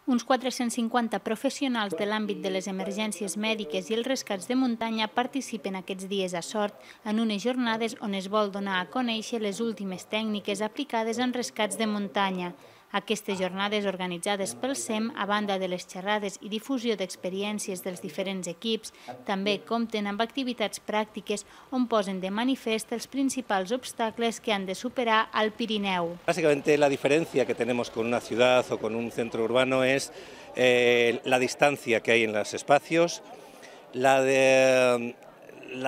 Uns 450 professionals de l'àmbit de les emergències mèdiques i els rescats de muntanya participen aquests dies a Sort en unes jornades on es vol donar a conèixer les últimes tècniques aplicades en rescats de muntanya. Aquestes jornades organitzades pel SEM, a banda de les xerrades i difusió d'experiències dels diferents equips, també compten amb activitats pràctiques on posen de manifest els principals obstacles que han de superar al Pirineu. Básicamente la diferencia que tenemos con una ciudad o con un centro urbano es la distancia que hay en los espacios, la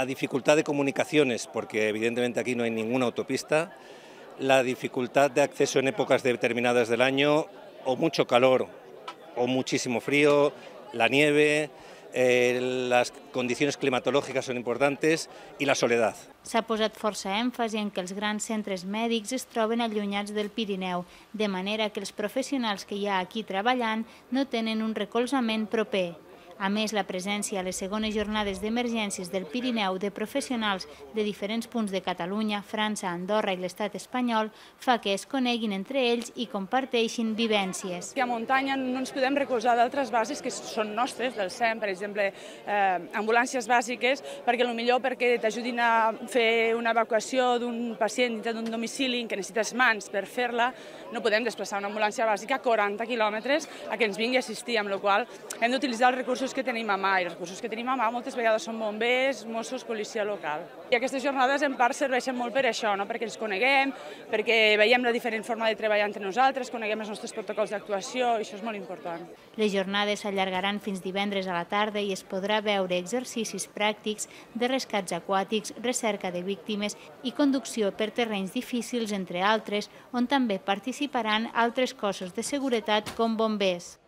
dificultad de comunicaciones, porque evidentemente aquí no hay ninguna autopista, la dificultad de acceso en épocas determinadas del año, o mucho calor o muchísimo frío, la nieve, las condiciones climatològiques són importantes i la soledat. S'ha posat força èmfasi en que els grans centres mèdics es troben allunyats del Pirineu, de manera que els professionals que hi ha aquí treballant no tenen un recolzament proper. A més, la presència a les segones jornades d'emergències del Pirineu de professionals de diferents punts de Catalunya, França, Andorra i l'estat espanyol fa que es coneguin entre ells i comparteixin vivències. A muntanya no ens podem recolzar d'altres bases que són nostres, del SEM, per exemple, ambulàncies bàsiques, perquè t'ajudin a fer una evacuació d'un pacient dintre d'un domicili que necessites mans per fer-la. No podem desplaçar una ambulància bàsica a 40 quilòmetres a que ens vingui a assistir, amb la qual cosa hem d'utilitzar els recursos que tenim a mà, i els recursos que tenim a mà moltes vegades són bombers, Mossos, policia local. I aquestes jornades en part serveixen molt per això, perquè ens coneguem, perquè veiem la diferent forma de treballar entre nosaltres, coneguem els nostres protocols d'actuació, i això és molt important. Les jornades s'allargaran fins divendres a la tarda i es podrà veure exercicis pràctics de rescats aquàtics, recerca de víctimes i conducció per terrenys difícils, entre altres, on també participaran altres cossos de seguretat com bombers.